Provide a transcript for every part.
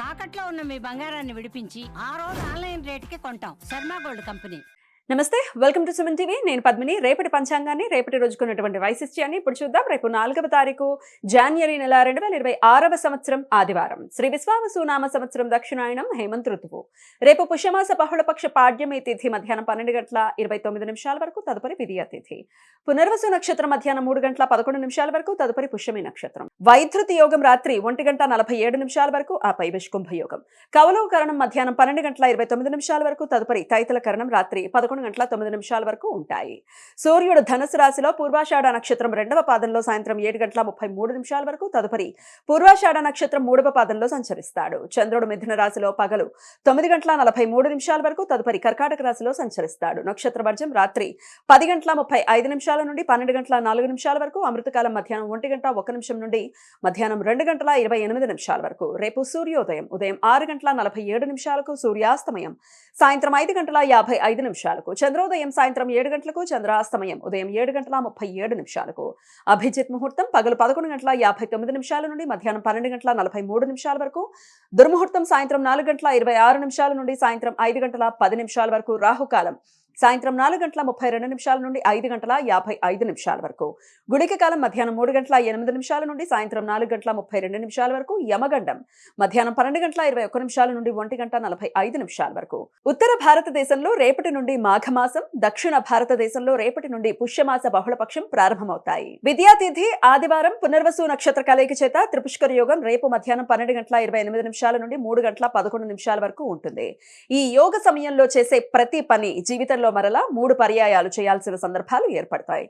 తాకట్లో ఉన్న మీ బంగారాన్ని విడిపించి ఆ రోజు ఆన్లైన్ రేటుకి కొంటాం. Sharma gold company. నమస్తే, వెల్కమ్ టు సుమన్ టీవీ. నేను పద్మిని. రేపటి పంచాంగాన్ని, రేపటి రోజుకున్నటువంటి వైశిష్ట్యాన్ని ఇప్పుడు చూద్దాం. రేపు 4వ తారీఖు జాన్వరి నెల 2026వ సంవత్సరం ఆదివారం. శ్రీ విశ్వావసునామ సంవత్సరం దక్షిణాయనం హేమంత్ ఋతువు. రేపు పుష్యమాస బహుళపక్ష పాడ్యమి తిథి మధ్యాహ్నం 12:29 వరకు, తదుపరి విదియ తిథి. పునర్వసు నక్షత్రం మధ్యాహ్నం 3:11 వరకు, తదుపరి పుష్యమి నక్షత్రం. వైధృతి యోగం రాత్రి 1:47 వరకు, ఆపై విష్కుంభ యోగం. కౌలవ కరణం మధ్యాహ్నం 12:29 వరకు, తదుపరి తైతల కరణం రాత్రి 11:09 వరకు ఉంటాయి. సూర్యుడు ధనుసు రాశిలో పూర్వాషాఢ నక్షత్రం 2వ పాదంలో సాయంత్రం 7:33 వరకు, తదుపరి పూర్వాషాఢ నక్షత్రం 3వ పాదంలో సంచరిస్తాడు. చంద్రుడు మిథున రాశిలో పగలు 9:43 వరకు, తదుపరి కర్కాటక రాశిలో సంచరిస్తాడు. నక్షత్ర వర్జం రాత్రి 10:35 నుండి 12:04 వరకు, అమృతకాలం మధ్యాహ్నం 1:01 నుండి మధ్యాహ్నం 2:28 వరకు. రేపు సూర్యోదయం ఉదయం 6:47 సూర్యాస్తమయం సాయంత్రం 5:55, చంద్రోదయం సాయంత్రం 7 గంటలకు, చంద్రాస్తమయం ఉదయం 7:37. అభిజిత్ ముహూర్తం పగలు 11:59 నుండి మధ్యాహ్నం 12:43 వరకు, దుర్ముహూర్తం సాయంత్రం 4:26 నుండి సాయంత్రం 5:10 వరకు, రాహుకాలం సాయంత్రం 4:32 నుండి 5:55 వరకు, గుళిక కాలం మధ్యాహ్నం 3:08 నుండి సాయంత్రం 4:32 వరకు, యమగండం మధ్యాహ్నం 12:21 నుండి 1:45 వరకు. ఉత్తర భారతదేశంలో రేపటి నుండి మాఘమాసం, దక్షిణ భారతదేశంలో రేపటి నుండి పుష్యమాస బహుళపక్షం ప్రారంభమవుతాయి. విద్యాతిథి ఆదివారం. పునర్వసు నక్షత్ర కలయిక చేత త్రిపుష్కర యోగం రేపు మధ్యాహ్నం 12:28 నుండి 3:11 వరకు ఉంటుంది. ఈ యోగ సమయంలో చేసే ప్రతి పని జీవితంలో మరలా 3 పర్యాయాలు చేయాల్సిన సందర్భాలు ఏర్పడతాయి.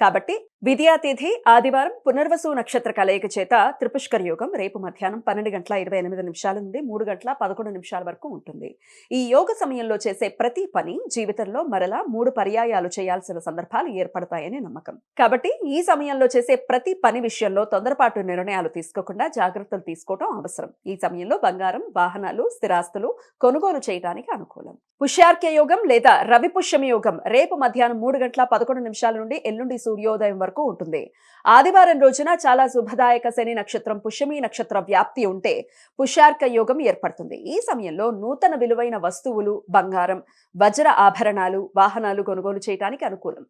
కాబట్టి విద్యాతిథి ఆదివారం, పునర్వసు నక్షత్ర కలయిక చేత త్రిపుష్కర యోగం రేపు మధ్యాహ్నం 12:28 నుండి 3:11 వరకు ఉంటుంది. ఈ యోగ సమయంలో చేసే ప్రతి పని జీవితంలో మరలా 3 పర్యాయాలు చేయాల్సిన సందర్భాలు ఏర్పడతాయని నమ్మకం. కాబట్టి ఈ సమయంలో చేసే ప్రతి పని విషయంలో తొందరపాటు నిర్ణయాలు తీసుకోకుండా జాగ్రత్తలు తీసుకోవడం అవసరం. ఈ సమయంలో బంగారం, వాహనాలు, స్థిరాస్తులు కొనుగోలు చేయడానికి అనుకూలం. పుష్యార్క్య యోగం లేదా రవి పుష్యమి యోగం రేపు మధ్యాహ్నం 3:11 నుండి ఎల్లుండి సూర్యోదయం వరకు ఉంటుంది. ఆదివారం రోజున చాలా శుభదాయక శని నక్షత్రం పుష్యమి నక్షత్ర వ్యాప్తి ఉంటే పుష్యార్క యోగం ఏర్పడుతుంది. ఈ సమయంలో నూతన విలువైన వస్తువులు, బంగారం, వజ్ర ఆభరణాలు, వాహనాలు కొనుగోలు చేయడానికి అనుకూలం.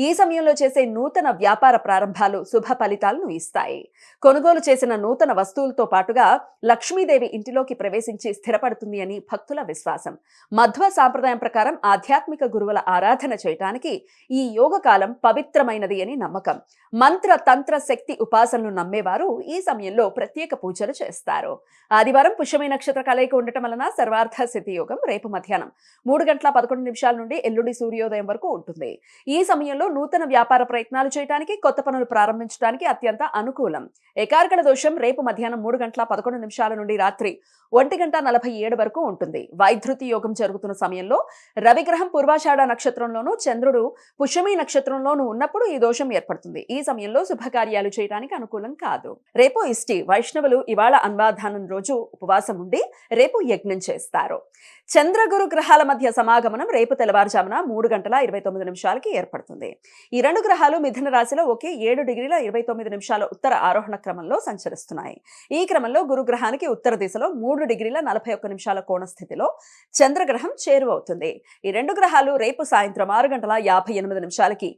ఈ సమయంలో చేసే నూతన వ్యాపార ప్రారంభాలు శుభ ఫలితాలను ఇస్తాయి. కొనుగోలు చేసిన నూతన వస్తువులతో పాటుగా లక్ష్మీదేవి ఇంటిలోకి ప్రవేశించి స్థిరపడుతుంది అని భక్తుల విశ్వాసం. మధ్వ సాంప్రదాయం ప్రకారం ఆధ్యాత్మిక గురువుల ఆరాధన చేయటానికి ఈ యోగ కాలం పవిత్రమైనది అని నమ్మకం. మంత్ర తంత్ర శక్తి ఉపాసనలు నమ్మేవారు ఈ సమయంలో ప్రత్యేక పూజలు చేస్తారు. ఆదివారం పుష్యమి నక్షత్ర కలయిక ఉండటం వలన సర్వార్థ సిద్ధి యోగం రేపు మధ్యాహ్నం 3:11 నుండి ఎల్లుండి సూర్యోదయం వరకు ఉంటుంది. ఈ సమయంలో నూతన వ్యాపార ప్రయత్నాలు చేయడానికి, కొత్త పనులు ప్రారంభించడానికి అత్యంత అనుకూలం. ఏకార్కణ దోషం రేపు మధ్యాహ్నం 3:11 నుండి రాత్రి 1:47 వరకు ఉంటుంది. వైధృతి యోగం జరుగుతున్న సమయంలో రవిగ్రహం పూర్వాషాఢ నక్షత్రంలోనూ, చంద్రుడు పుష్యమి నక్షత్రంలోనూ ఉన్నప్పుడు ఈ దోషం ఏర్పడుతుంది. ఈ సమయంలో శుభకార్యాలు చేయడానికి అనుకూలం కాదు. రేపు ఇష్టి వైష్ణవులు ఇవాళ అన్వాధానం రోజు ఉపవాసం ఉండి రేపు యజ్ఞం చేస్తారు. చంద్రగురు గ్రహాల మధ్య సమాగమనం రేపు తెల్లవారుజామున 3:29 ఏర్పడుతుంది. ఈ 2 గ్రహాలు మిథున రాశిలో ఒకే 7:29 ఉత్తర ఆరోహణ క్రమంలో సంచరిస్తున్నాయి. ఈ క్రమంలో గురుగ్రహానికి ఉత్తర దిశలో 3:41 కోణ స్థితిలో చంద్రగ్రహం చేరువవుతుంది. ఈ 2 గ్రహాలు రేపు సాయంత్రం 6:58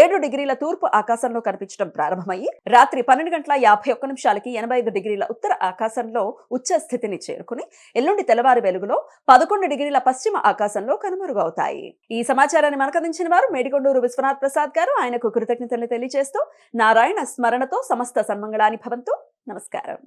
7 తూర్పు ఆకాశంలో కనిపించడం ప్రారంభమయ్యి రాత్రి 12:51 85 ఉత్తర ఆకాశంలో ఉచ్చ స్థితిని చేరుకుని ఎల్లుండి తెల్లవారి వెలుగులో 11 పశ్చిమ ఆకాశంలో కనుమరుగవుతాయి. ఈ సమాచారాన్ని మనకు అందించిన వారు మేడికొండూరు విశ్వనాథ్ ప్రసాద్ గారు. ఆయనకు కృతజ్ఞతలు తెలియజేస్తూ నారాయణ స్మరణతో సమస్త సన్మంగళాని భవంతు. నమస్కారం.